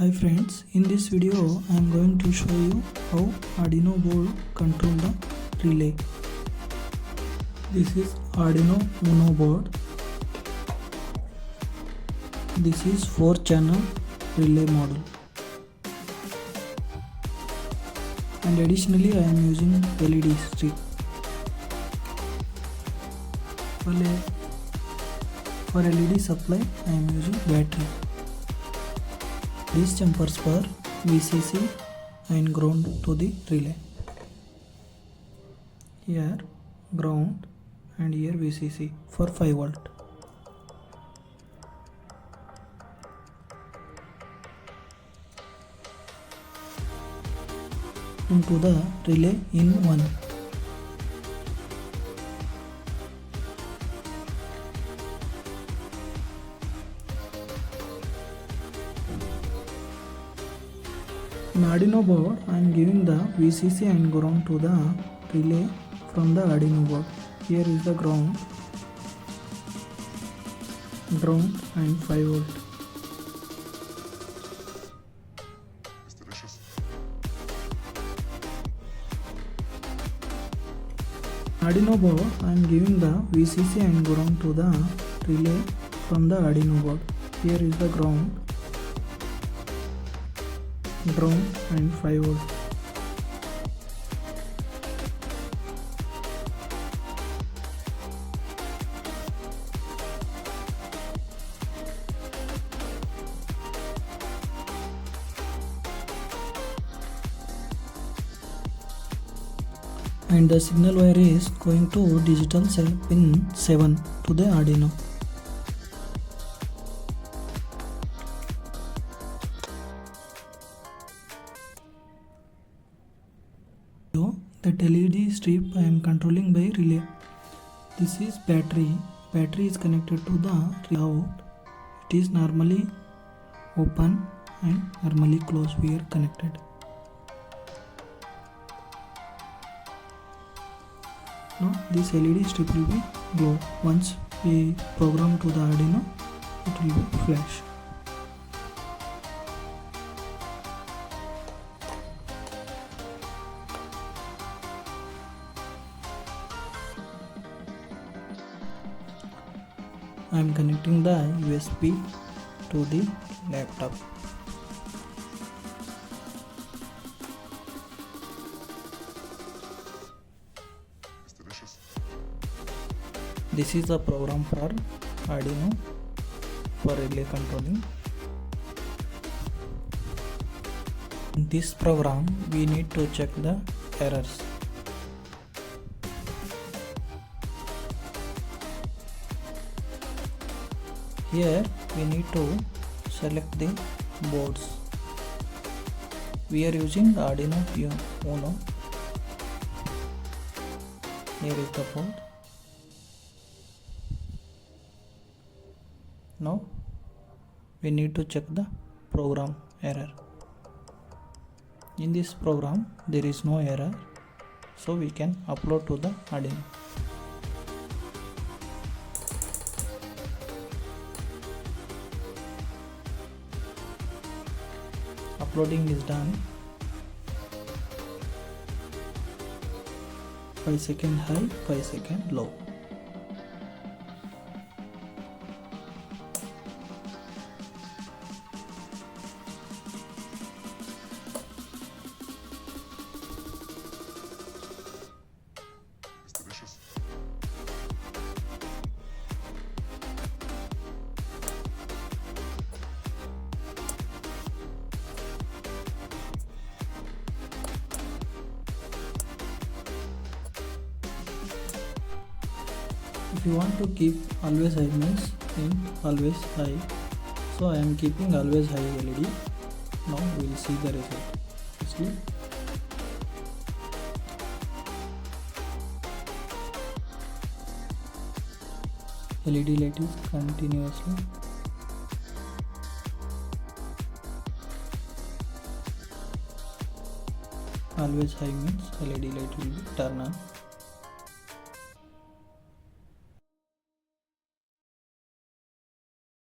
Hi friends, in this video I am going to show you how Arduino board control the relay. This is Arduino Uno board. This is 4-channel relay module. And additionally I am using LED strip. For LED supply I am using battery. These jumpers for VCC and ground to the relay. Here ground and here VCC for 5 volt. Into the relay in 1. In Arduino board, I am giving the VCC and ground to the relay from the Arduino board. Here is the ground and 5 volt. Arduino board, I am giving the VCC and ground to the relay from the Arduino board. Here is the ground and 5 volt. And the signal wire is going to digital cell pin 7 to the Arduino. That LED strip I am controlling by relay. This is battery. Battery is connected to the out. It is normally open and normally closed. We are connected. Now this LED strip will be glow. Once we program to the Arduino, it will be flash. I am connecting the USB to the laptop. This is the program for Arduino for relay controlling. In this program we need to check the errors. Here we need to select the boards. We are using Arduino Uno. Here is the board. Now we need to check the program error. In this program there is no error, so we can upload to the Arduino. Uploading is done. 5 second high, 5 second low. If you want to keep always high means in always high, so I am keeping always high LED. Now we will see the result. See? LED light is continuously. Always high means LED light will be turned on.